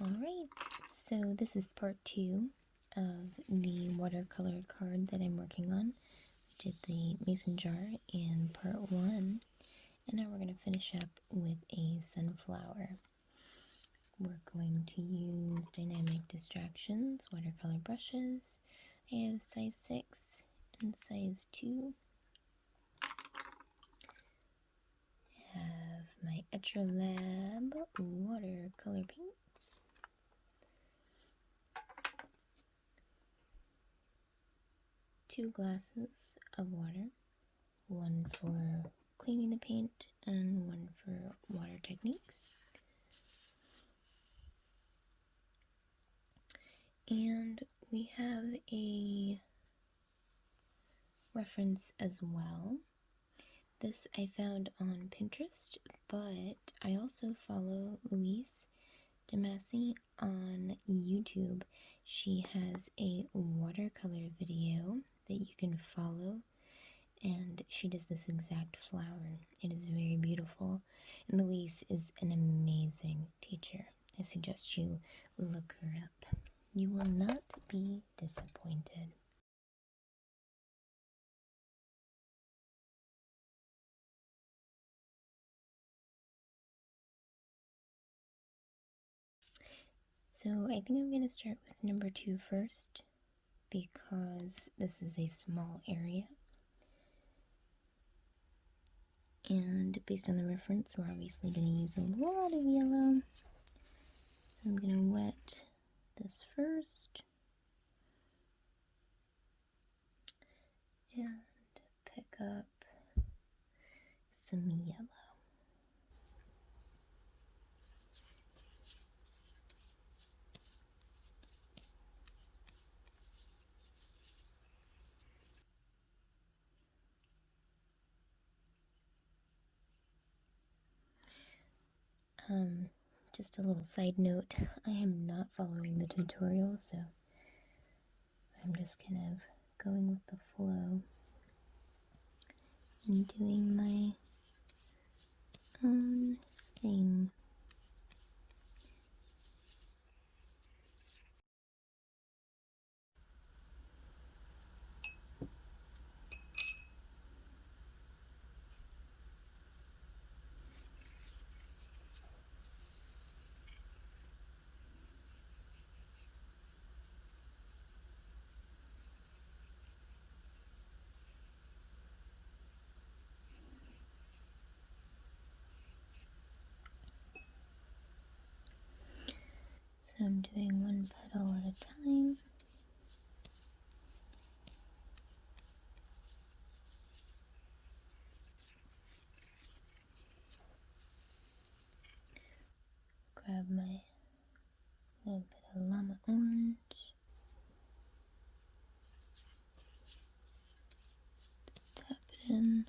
Alright, so this is part 2 of the watercolor card that I'm working on. We did the mason jar in part 1, and now we're going to finish up with a sunflower. We're going to use dynamic distractions, watercolor brushes. I have size 6 and size 2. I have my Etchr Lab watercolor paints. Two glasses of water, one for cleaning the paint and one for water techniques. And we have a reference as well. This I found on Pinterest, but I also follow Louise Demasi on YouTube. She has a watercolor video that you can follow, and she does this exact flower. It is very beautiful, and Louise is an amazing teacher. I suggest you look her up. You will not be disappointed. So I think I'm going to start with number 2 first, because this is a small area. And based on the reference, we're obviously going to use a lot of yellow. So I'm going to wet this first. And pick up some yellow. Just a little side note, I am not following the tutorial, so I'm just kind of going with the flow and doing my own thing. So I'm doing one petal at a time. Grab my little bit of llama orange. Just tap it in.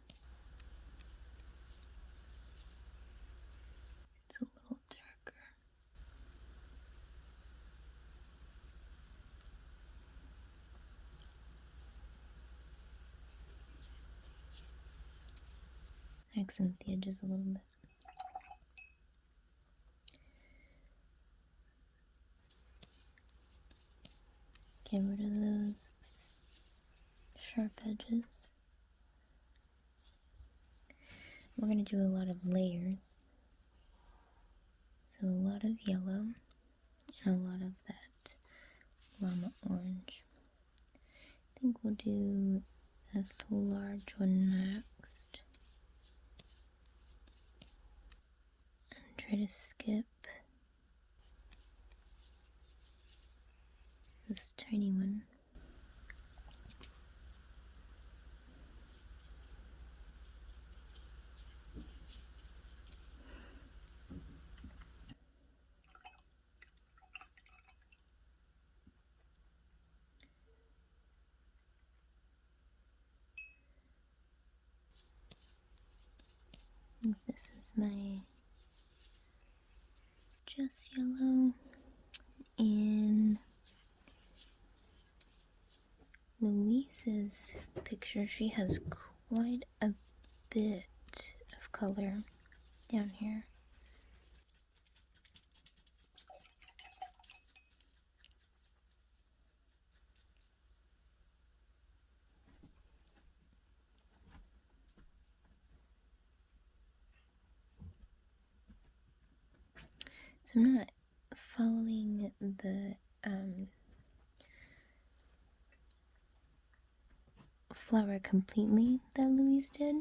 It's a little darker. Accent the edges a little bit. Get rid of those sharp edges. We're going to do a lot of layers. So a lot of yellow and a lot of that llama orange. I think we'll do this large one next. And try to skip this tiny one. I think this is my just yellow. In Louise's picture, she has quite a bit of color down here. So I'm not following the flower completely that Louise did,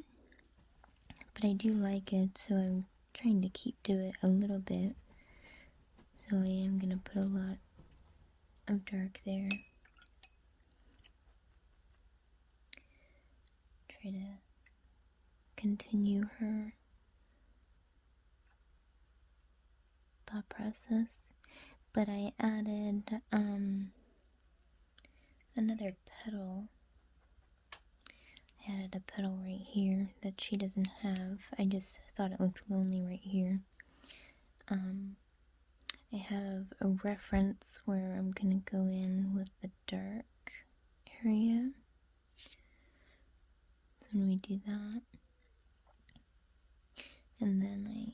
but I do like it, so I'm trying to keep to it a little bit. So I am going to put a lot of dark there. Try to continue her thought process. But I added another petal. I added a petal right here that she doesn't have. I just thought it looked lonely right here. I have a reference where I'm gonna go in with the dark area. So when we do that, and then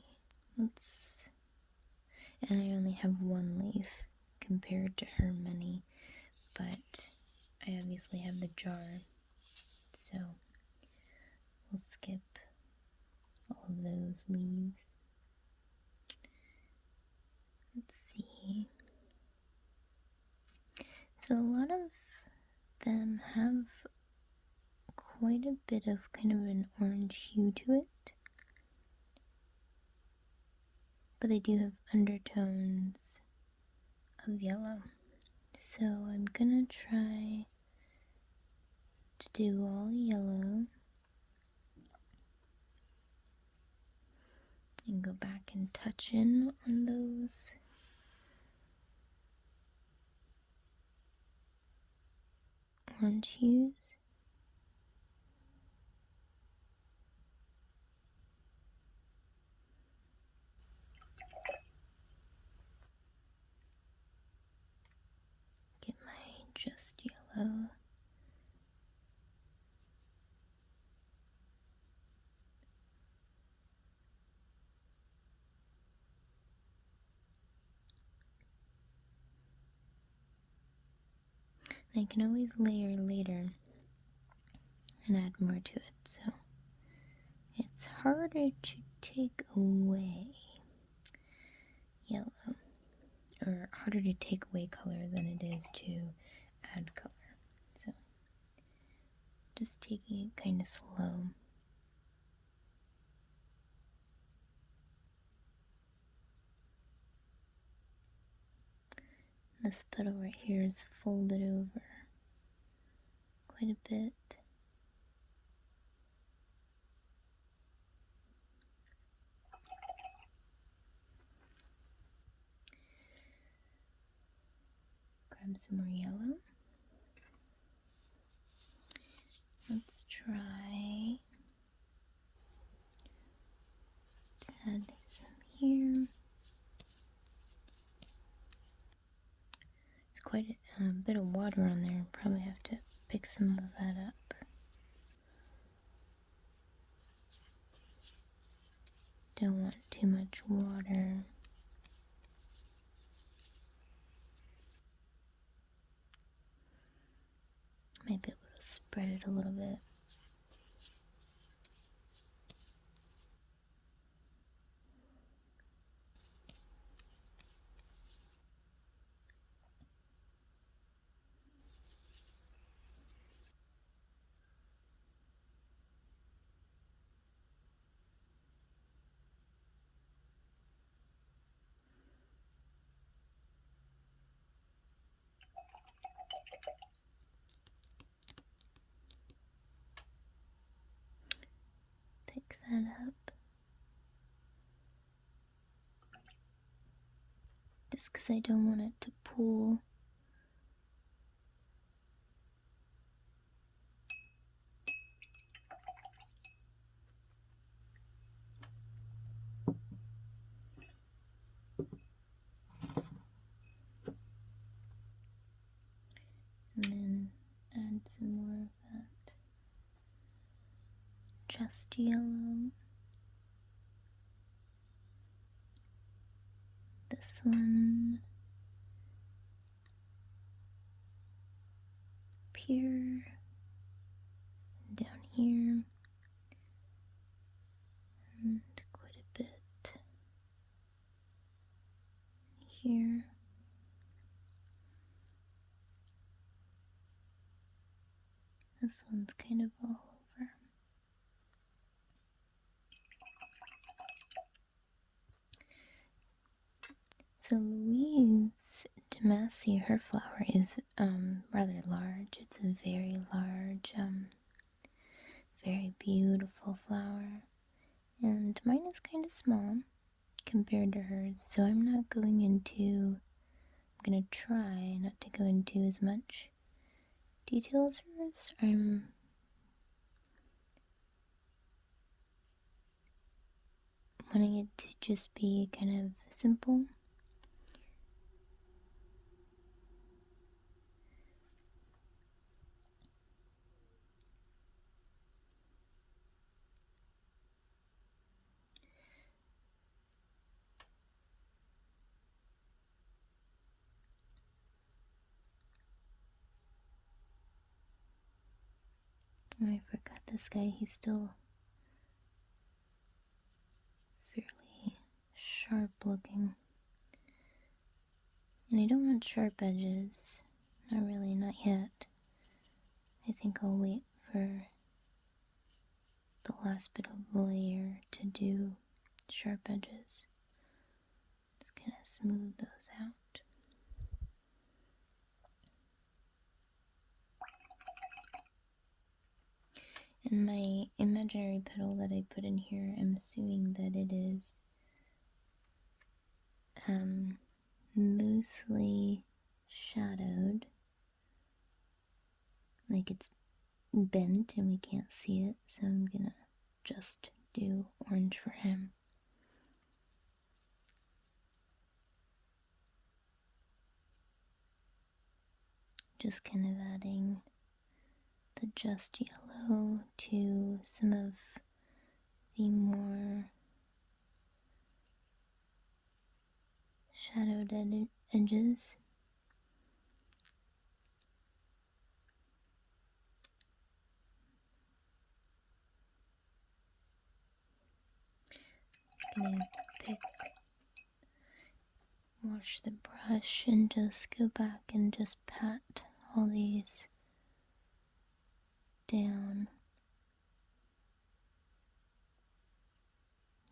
and I only have one leaf compared to her many, but I obviously have the jar, so we'll skip all of those leaves. Let's see. So a lot of them have quite a bit of kind of an orange hue to it, but they do have undertones of yellow. So I'm gonna try to do all yellow and go back and touch in on those orange hues. Get my just yellow. I can always layer later and add more to it, so it's harder to take away yellow, or harder to take away color than it is to add color. So just taking it kind of slow. This petal right here is folded over quite a bit. Grab some more yellow. Let's try to add some here. It's quite a bit of water on there. Probably have to pick some of that up. Don't want too much water. Might be able to spread it a little bit. Pick that up. Just because I don't want it to pool. And then add some more of that just yellow. This one up here, down here, and quite a bit here. This one's kind of all over. So Louise Damasio, her flower is rather large. It's a very large, very beautiful flower. And mine is kind of small compared to hers, so I'm not going into, I'm going to try not to go into as much detail as hers. I'm wanting it to just be kind of simple. I forgot this guy, he's still fairly sharp looking. And I don't want sharp edges. Not really, not yet. I think I'll wait for the last bit of the layer to do sharp edges. Just kind of smooth those out. And my imaginary petal that I put in here, I'm assuming that it is mostly shadowed, like it's bent and we can't see it, so I'm gonna just do orange for him. Just kind of adding the just yellow to some of the more shadowed edges. I'm gonna wash the brush and just go back and just pat all these down.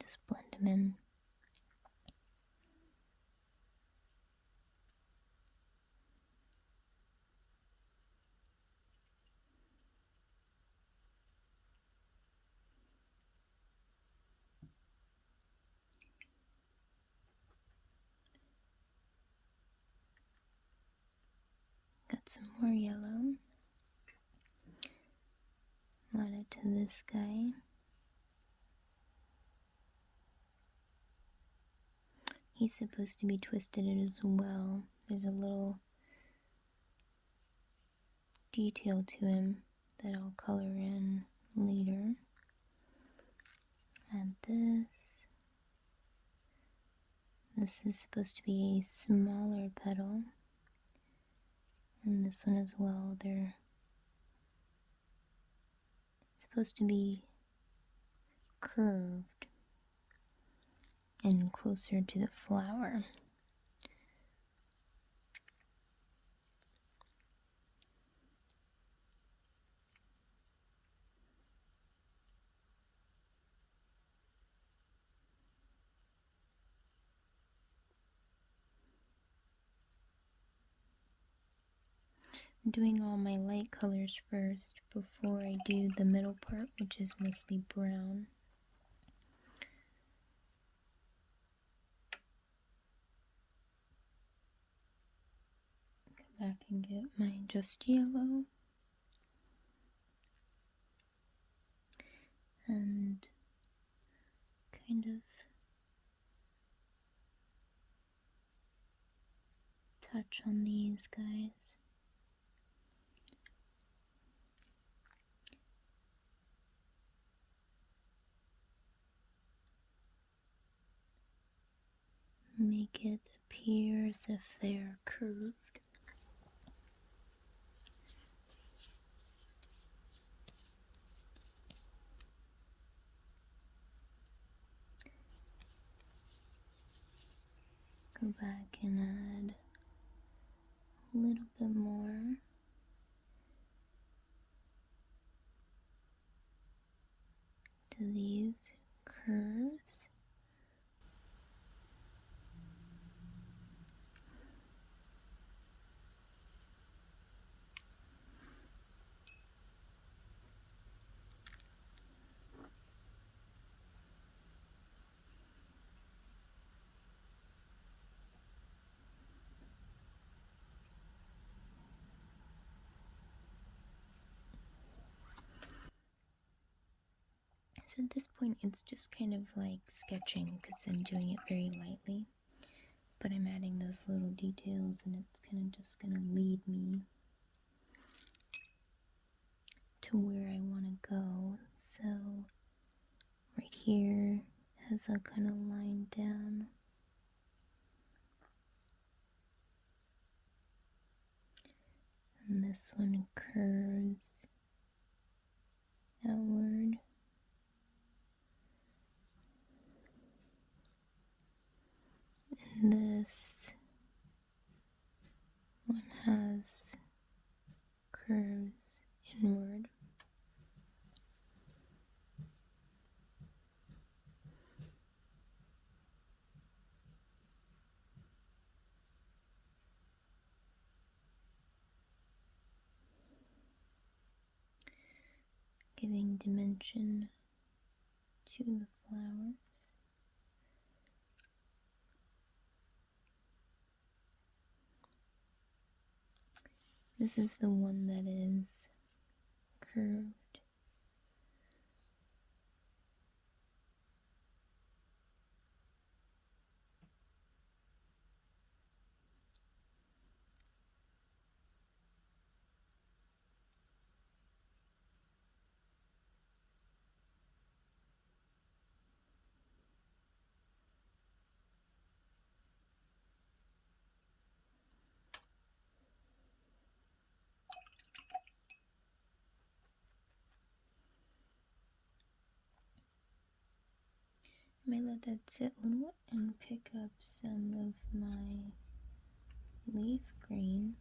Just blend them in. Got some more yellow. Add it to this guy. He's supposed to be twisted as well. There's a little detail to him that I'll color in later. Add this. This is supposed to be a smaller petal. And this one as well. They're supposed to be curved and closer to the flower. I'm doing all my light colors first before I do the middle part, which is mostly brown. Go back and get my just yellow. And kind of touch on these guys. Make it appear as if they're curved. go back and add a little bit more. To these curves. So at this point it's just kind of like sketching because I'm doing it very lightly, but I'm adding those little details and it's kind of just going to lead me to where I want to go. So right here has a kind of line down. And this one curves outward. And this one has curves inward. Giving dimension to the flowers. This is the one that is curved. I might let that sit a little and pick up some of my leaf green.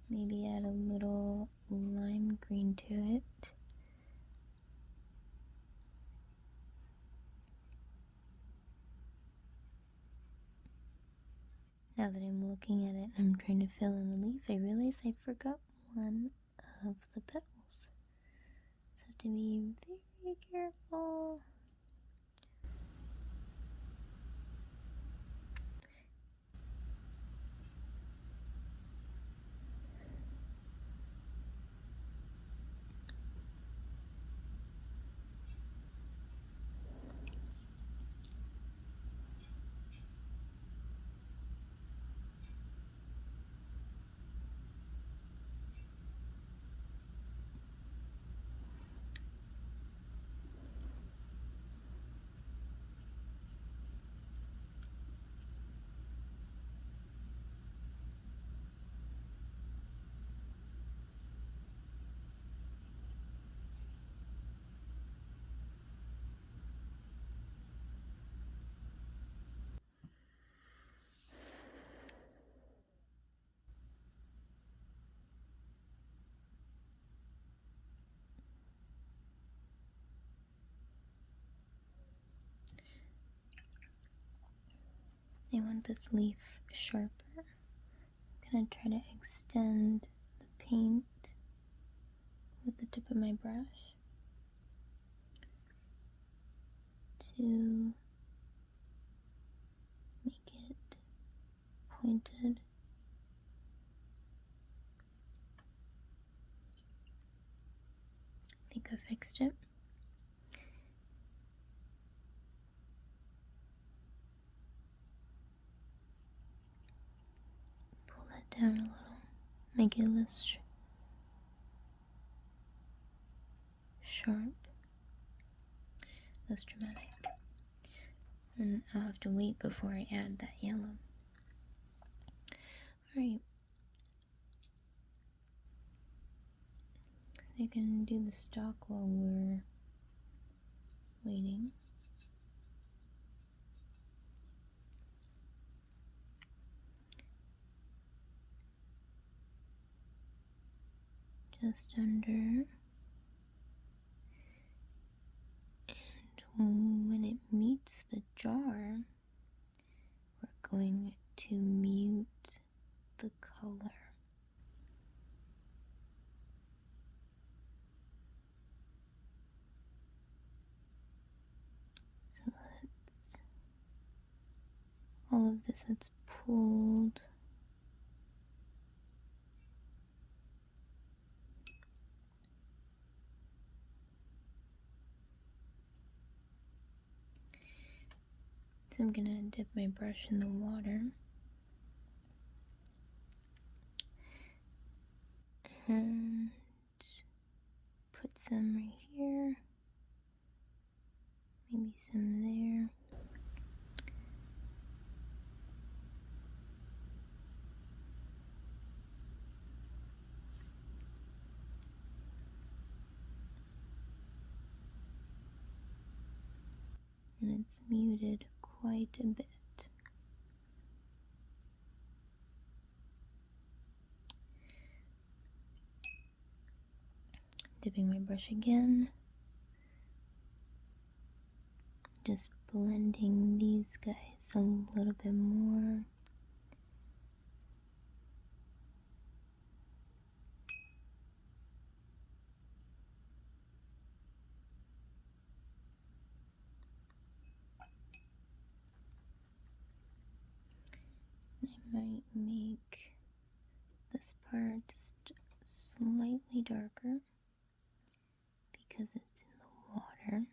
Maybe add a little lime green to it. Now that I'm looking at it and I'm trying to fill in the leaf, I realize I forgot one of the petals. So I have to be very careful. I want this leaf sharper. I'm gonna try to extend the paint with the tip of my brush to make it pointed. I think I fixed it. Pull that down a little, make it less sharp, less dramatic. And I'll have to wait before I add that yellow. Alright. I can do the stalk while we're waiting. just under. And when it meets the jar, we're going to mute the color. So that's all of this that's pulled. So I'm gonna dip my brush in the water and put some right here, maybe some there. And it's muted quite a bit. Dipping my brush again, just blending these guys a little bit more. I might make this part just slightly darker because it's in the water.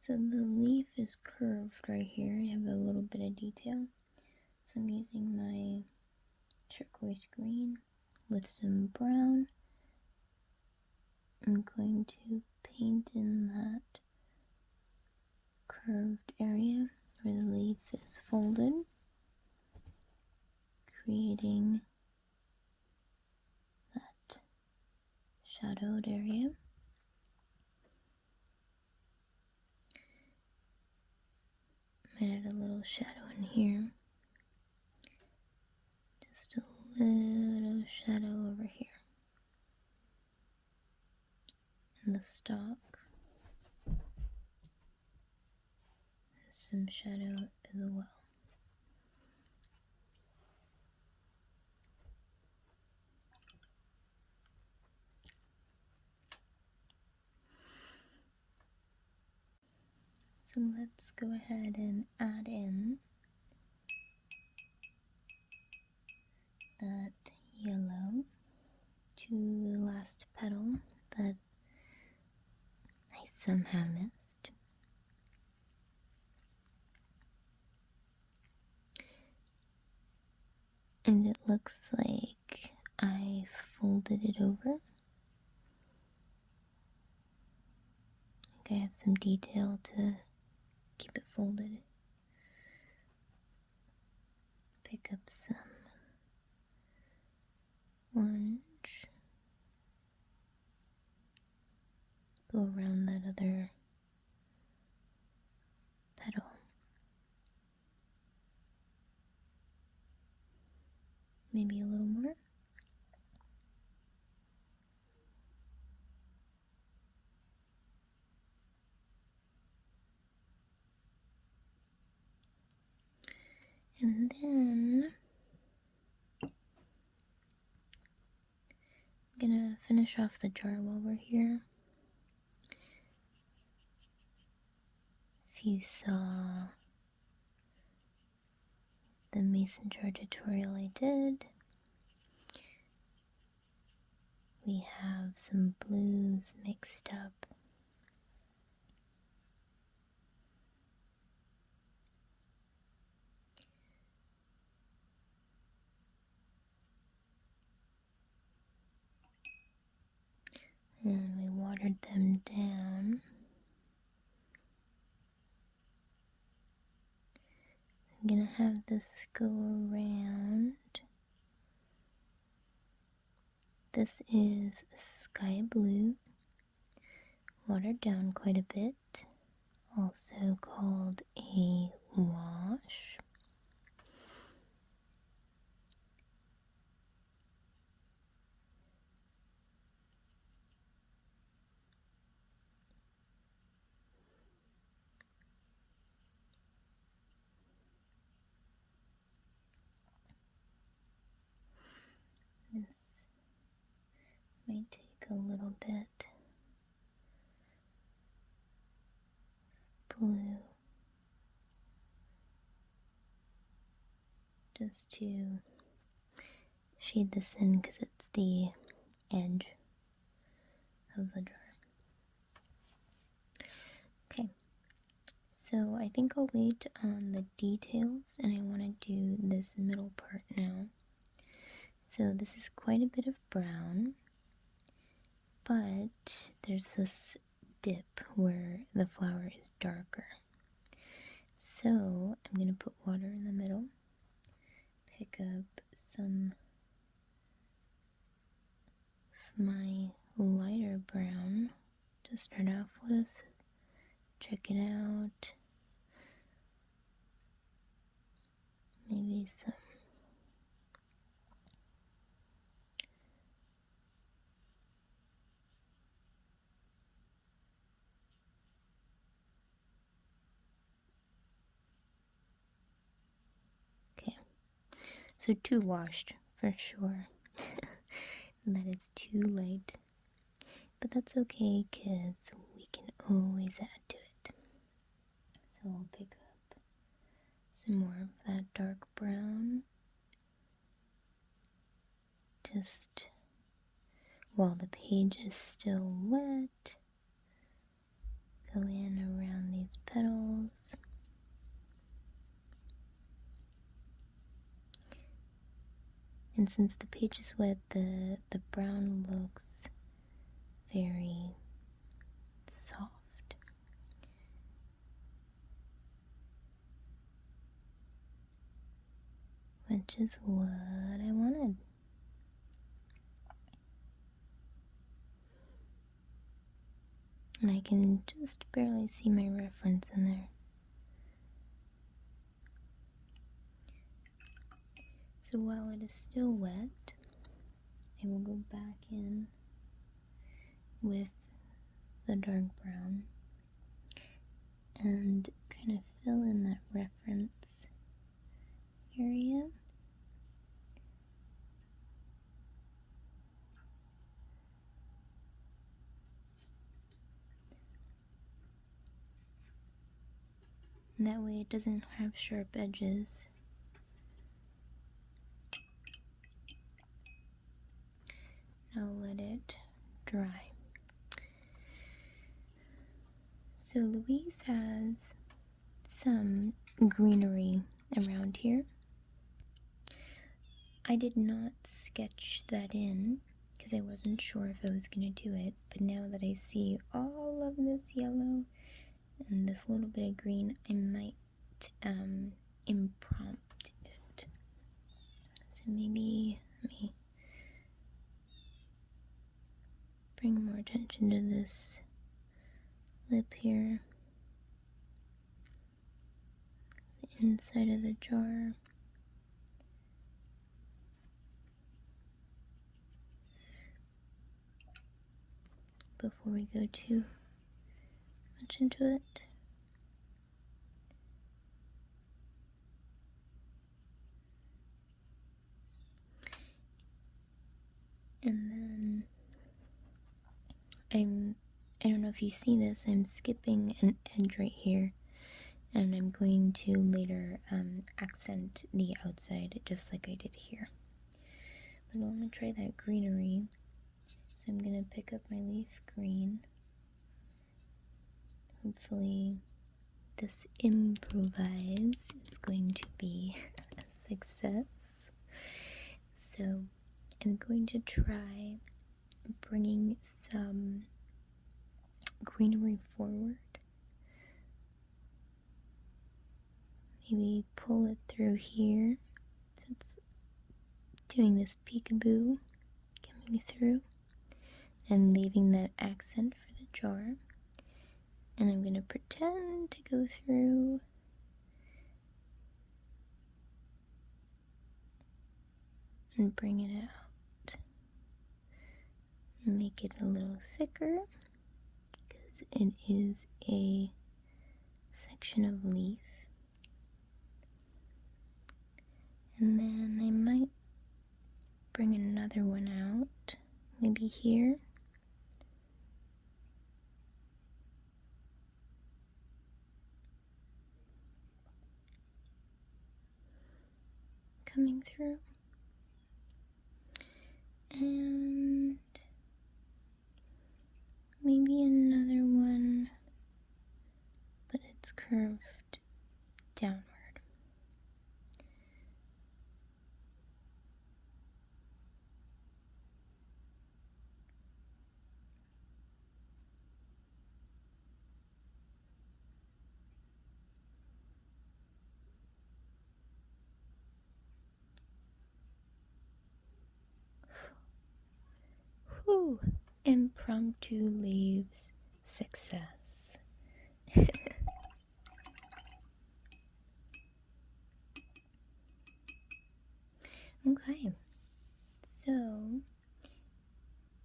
So the leaf is curved right here. I have a little bit of detail. So I'm using my turquoise green with some brown. I'm going to paint in that curved area where the leaf is folded, creating that shadowed area. Might add a little shadow in here. Just a little shadow over here. And the stalk has some shadow as well. So let's go ahead and add in that yellow to the last petal that I somehow missed. And it looks like I folded it over. I think I have some detail to keep it folded. Pick up some orange. Go around that other petal. Maybe a little more. And then I'm gonna finish off the jar while we're here. If you saw the mason jar tutorial I did, we have some blues mixed up. And we watered them down. So I'm gonna have this go around This is sky blue, watered down quite a bit, also called a wash. This might take a little bit blue just to shade this in because it's the edge of the jar. Okay, so I think I'll wait on the details and I want to do this middle part now. So this is quite a bit of brown, but there's this dip where the flower is darker. So I'm going to put water in the middle, pick up some of my lighter brown to start off with, check it out, maybe some so too washed for sure. That is too light. But that's okay because we can always add to it. So I'll pick up some more of that dark brown. Just while the page is still wet, go in around these petals. And since the page is wet, the brown looks very soft. Which is what I wanted. And I can just barely see my reference in there. So while it is still wet, I will go back in with the dark brown and kind of fill in that reference area. And that way it doesn't have sharp edges. Now let it dry. So Louise has some greenery around here. I did not sketch that in because I wasn't sure if I was going to do it, but now that I see all of this yellow and this little bit of green, I might impromptu it. So maybe let me bring more attention to this lip here, the inside of the jar. Before we go too much into it. And then I don't know if you see this, I'm skipping an edge right here, and I'm going to later accent the outside just like I did here. But I want to try that greenery, so I'm going to pick up my leaf green. Hopefully this improvise is going to be a success. So I'm going to try bringing some greenery forward. Maybe pull it through here so it's doing this peekaboo. Get coming through. I'm leaving that accent for the jar. And I'm going to pretend to go through and bring it out. Make it a little thicker because it is a section of leaf. And then I might bring another one out, maybe here. Coming through. And maybe another one, but it's curved downward. Whew, impromptu leaves success. Okay, so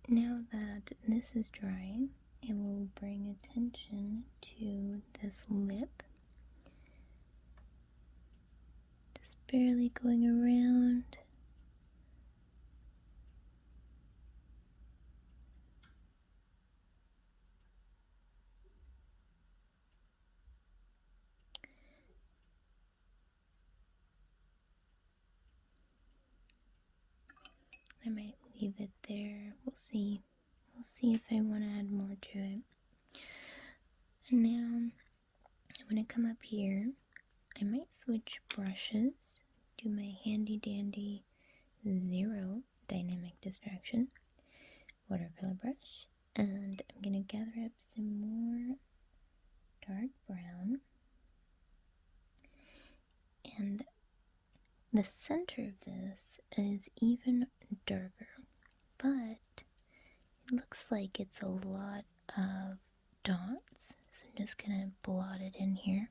now that this is dry, I will bring attention to this lip. Just barely going around. I might leave it there. We'll see. We'll see if I want to add more to it. And now I'm going to come up here. I might switch brushes, do my handy dandy 0 dynamic distraction watercolor brush, and I'm going to gather up some more dark brown. And the center of this is even darker, but it looks like it's a lot of dots, so I'm just going to blot it in here.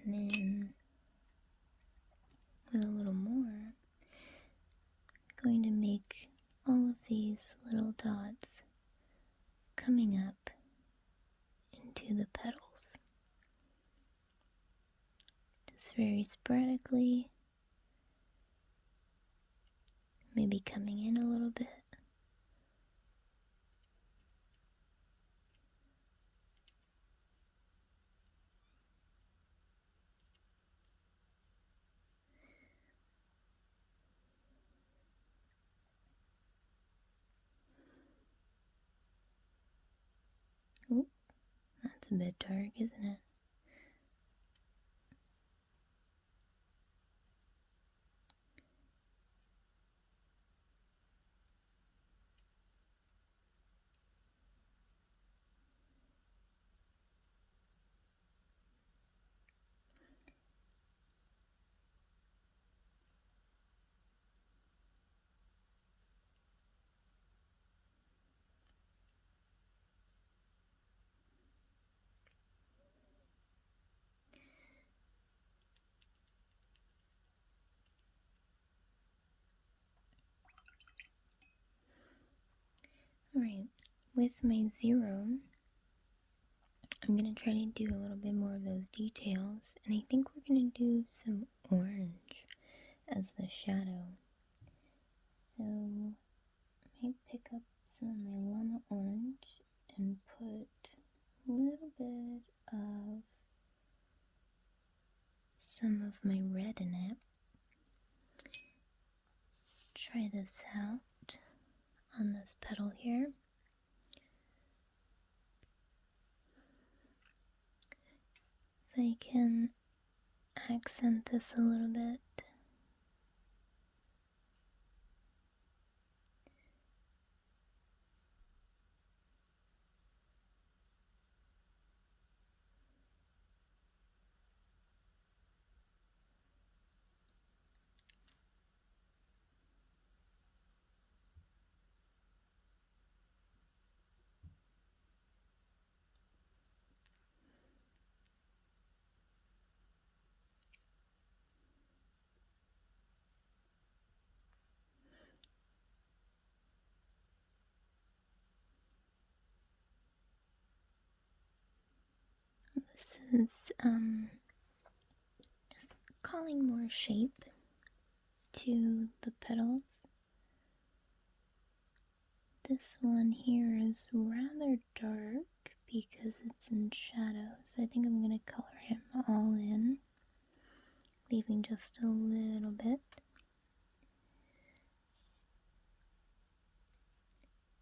And then with a little more, I'm going to make all of these little dots coming up into the petals. Just very sporadically, maybe coming in a little bit. Oop, that's a bit dark, isn't it? Alright, with my 0, I'm going to try to do a little bit more of those details, and I think we're going to do some orange as the shadow. So I might pick up some of my llama orange and put a little bit of some of my red in it. Try this out on this petal here. If I can accent this a little bit. is just calling more shape to the petals. This one here is rather dark because it's in shadow, so I think I'm going to color him all in, leaving just a little bit.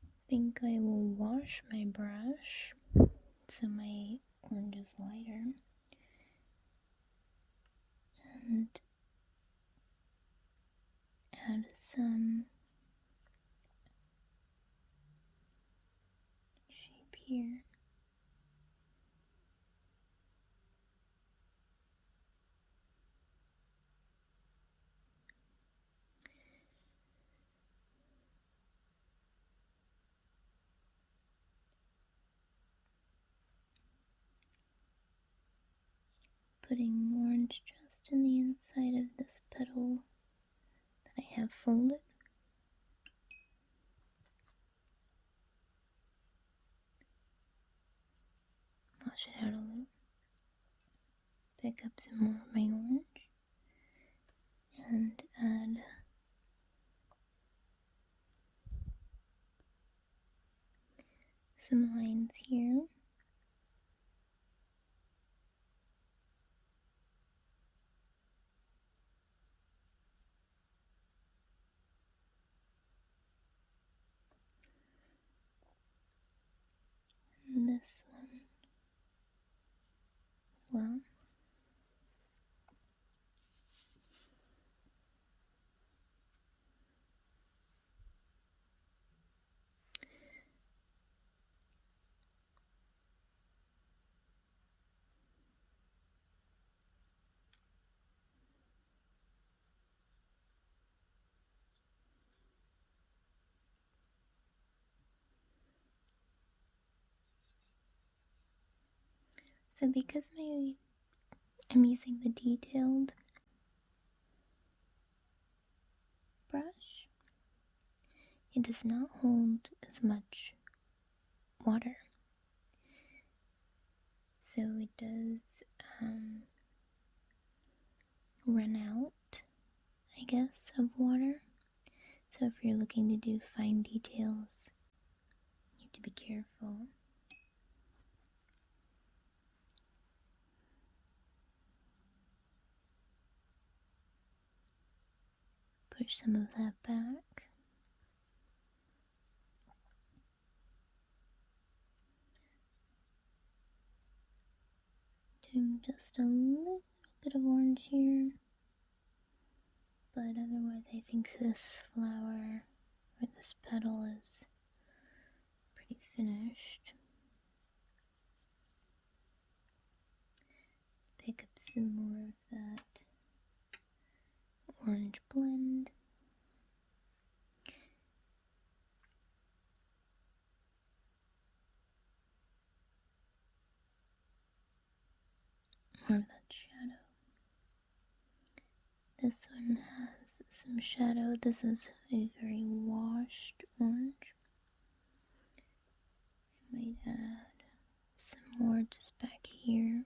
I think I will wash my brush so my orange is lighter, and add some shape here. Putting orange just in the inside of this petal that I have folded. Wash it out a little. Pick up some more of my orange and add some lines here. And this one as well. So because I'm using the detailed brush, it does not hold as much water. So it does run out, I guess, of water. So if you're looking to do fine details, you have to be careful. Push some of that back. Doing just a little bit of orange here. But otherwise I think this flower or this petal is pretty finished. Pick up some more of that orange blend. More of that shadow. This one has some shadow. This is a very washed orange. I might add some more just back here.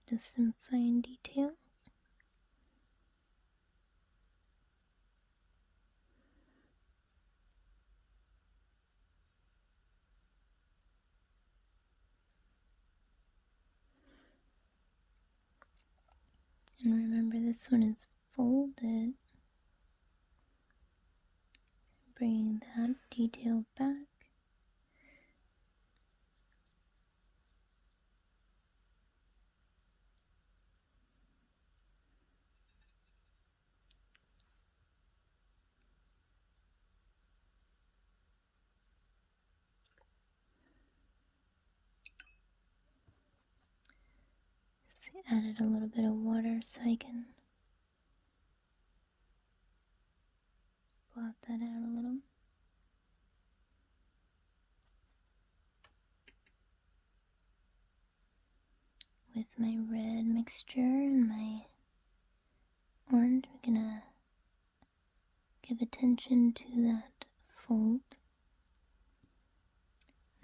Just some fine details. And remember, this one is folded. Bringing that detail back. Just added a little bit of water so I can blot that out a little. With my red mixture and my orange, we're gonna give attention to that fold.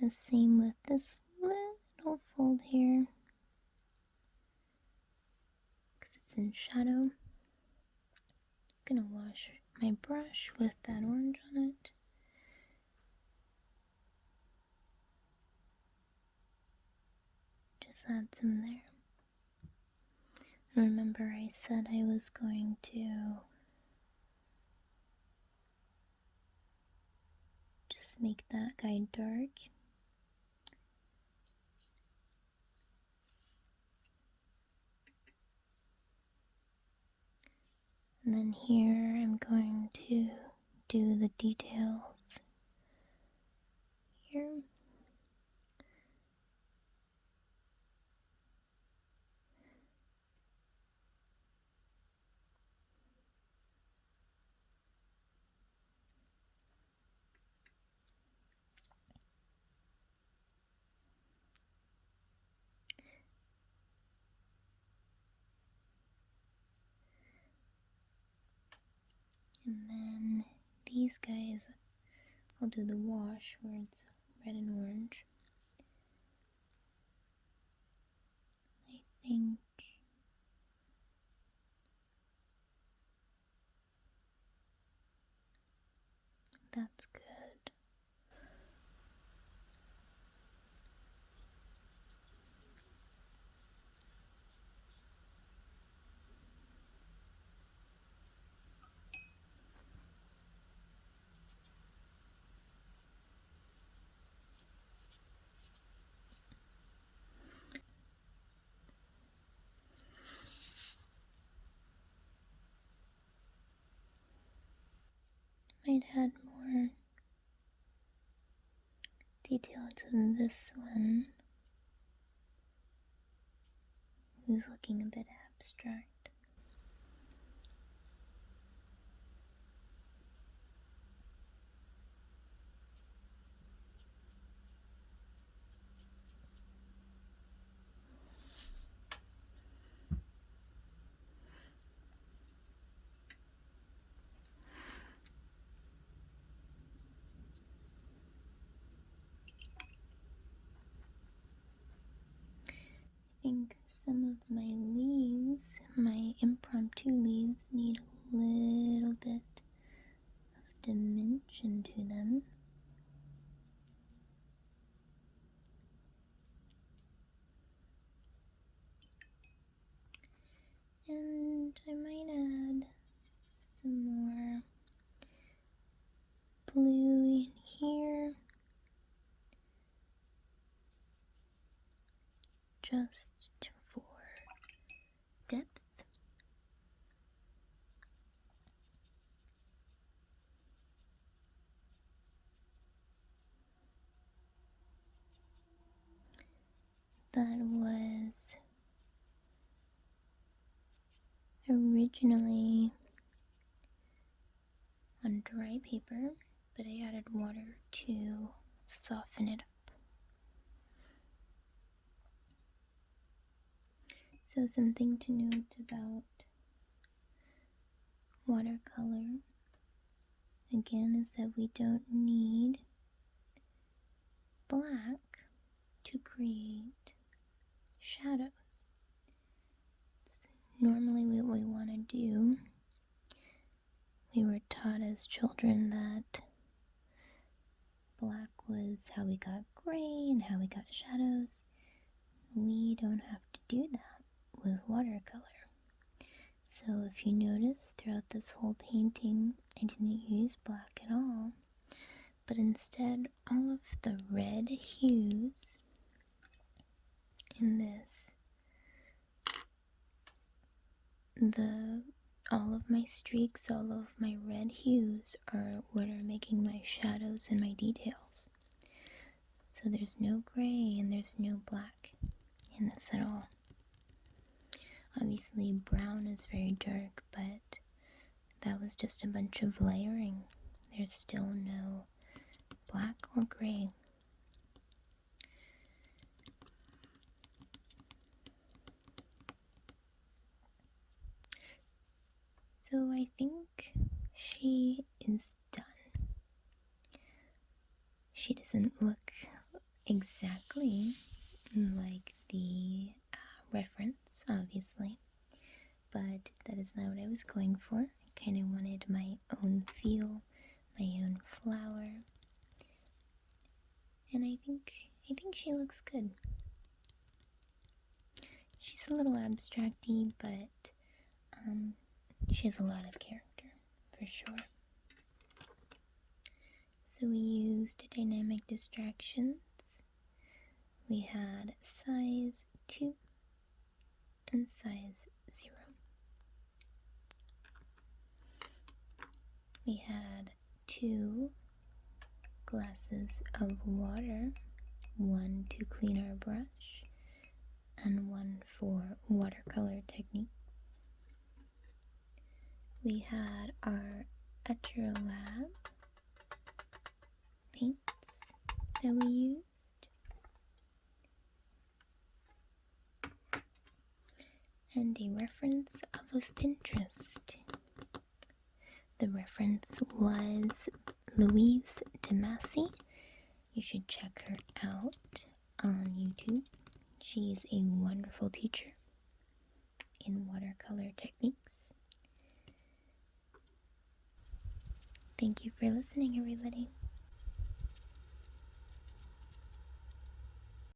The same with this little fold here, because it's in shadow. I'm gonna wash my brush with that orange on it. Just add some there. Remember, I said I was going to just make that guy dark. And then here I'm going to do the details here. And then these guys, I'll do the wash where it's red and orange. I think that's good. Might add more detail to this one. It was looking a bit abstract. I think some of my leaves, my impromptu leaves, need a little bit of dimension to them. And I might add some more blue in here, just for depth. That was originally on dry paper, but I added water to soften it up. So something to note about watercolor, again, is that we don't need black to create shadows. Normally what we want to do, we were taught as children that black was how we got gray and how we got shadows. We don't have to do that with watercolor. So if you notice, throughout this whole painting, I didn't use black at all, but instead all of the red hues in this, all of my streaks, all of my red hues are what are making my shadows and my details. So there's no gray and there's no black in this at all. Obviously brown is very dark, but that was just a bunch of layering There's still no black or gray. So I think she is done. She doesn't look exactly like the reference, obviously, but that is not what I was going for. I kind of wanted my own feel, my own flower, and I think she looks good. She's a little abstracty, but she has a lot of character, for sure. So we used dynamic distractions. We had size 2 and size 0. We had 2 glasses of water, 1 to clean our brush, and 1 for watercolor techniques. We had our Etchr lab paints that we used. And a reference of Pinterest. The reference was Louise DeMassey. You should check her out on YouTube. She's a wonderful teacher in watercolor techniques. Thank you for listening, everybody.